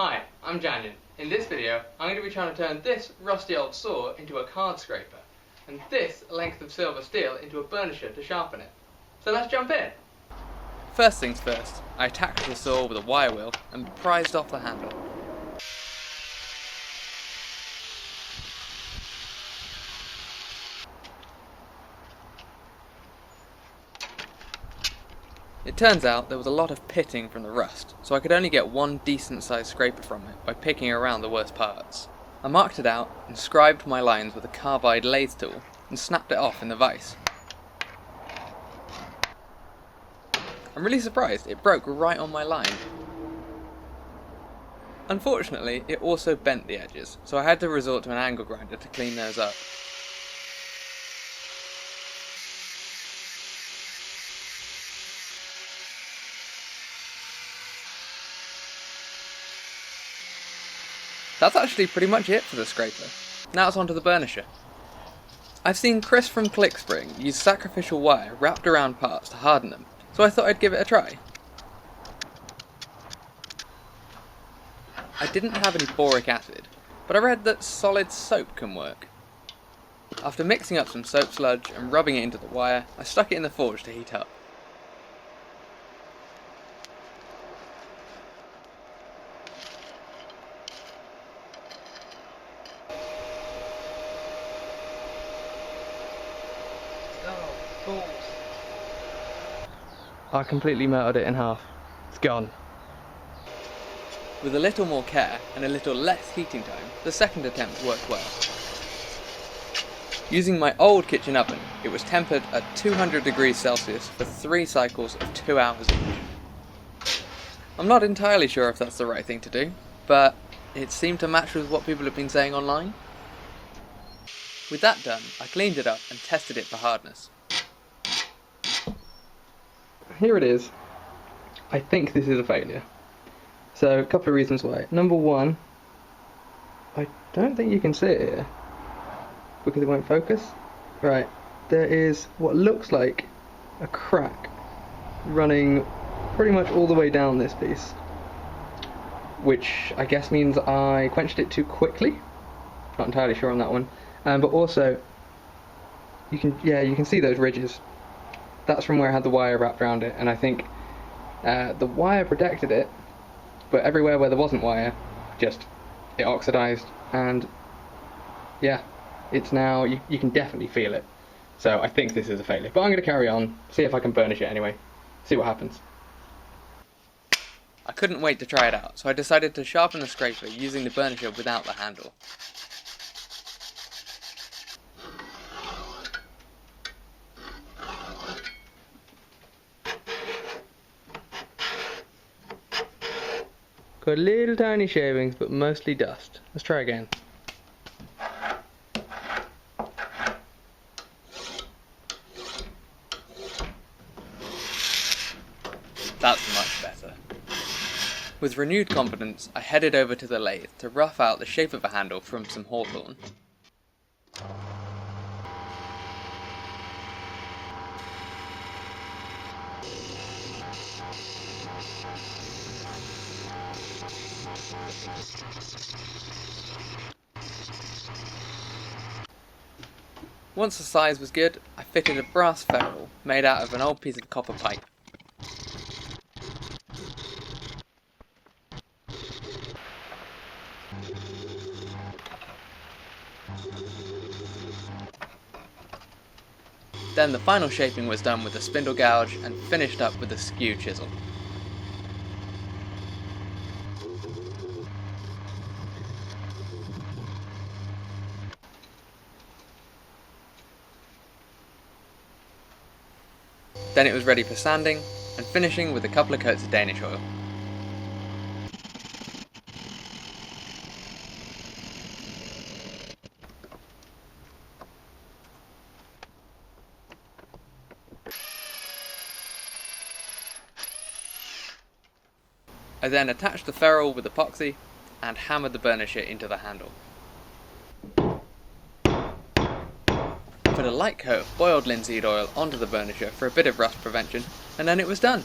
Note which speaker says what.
Speaker 1: Hi, I'm Janyan. In this video, I'm going to be trying to turn this rusty old saw into a card scraper, and this length of silver steel into a burnisher to sharpen it. So let's jump in! First things first, I attached the saw with a wire wheel and prized off the handle. It turns out there was a lot of pitting from the rust, so I could only get one decent sized scraper from it by picking around the worst parts. I marked it out and scribed my lines with a carbide lathe tool and snapped it off in the vise. I'm really surprised it broke right on my line. Unfortunately, it also bent the edges, so I had to resort to an angle grinder to clean those up. That's actually pretty much it for the scraper. Now it's onto the burnisher. I've seen Chris from ClickSpring use sacrificial wire wrapped around parts to harden them, so I thought I'd give it a try. I didn't have any boric acid, but I read that solid soap can work. After mixing up some soap sludge and rubbing it into the wire, I stuck it in the forge to heat up. I completely melted it in half. It's gone. With a little more care and a little less heating time, the second attempt worked well. Using my old kitchen oven, it was tempered at 200 degrees Celsius for 3 cycles of 2 hours each. I'm not entirely sure if that's the right thing to do, but it seemed to match with what people have been saying online. With that done, I cleaned it up and tested it for hardness. Here it is. I think this is a failure. So, a couple of reasons why. Number one, I don't think you can see it here because it won't focus. Right, there is what looks like a crack running pretty much all the way down this piece, which I guess means I quenched it too quickly. Not entirely sure on that one. But also, you can see those ridges. That's from where I had the wire wrapped around it, and I think the wire protected it, but everywhere where there wasn't wire, it oxidized, and yeah, it's now, you can definitely feel it. So I think this is a failure, but I'm going to carry on, see if I can burnish it anyway, see what happens. I couldn't wait to try it out, so I decided to sharpen the scraper using the burnisher without the handle. Got little tiny shavings, but mostly dust. Let's try again. That's much better. With renewed confidence, I headed over to the lathe to rough out the shape of a handle from some hawthorn. Once the size was good, I fitted a brass ferrule made out of an old piece of copper pipe. Then the final shaping was done with a spindle gouge and finished up with a skew chisel. Then it was ready for sanding and finishing with a couple of coats of Danish oil. I then attached the ferrule with epoxy and hammered the burnisher into the handle. Put a light coat of boiled linseed oil onto the burnisher for a bit of rust prevention, and then it was done.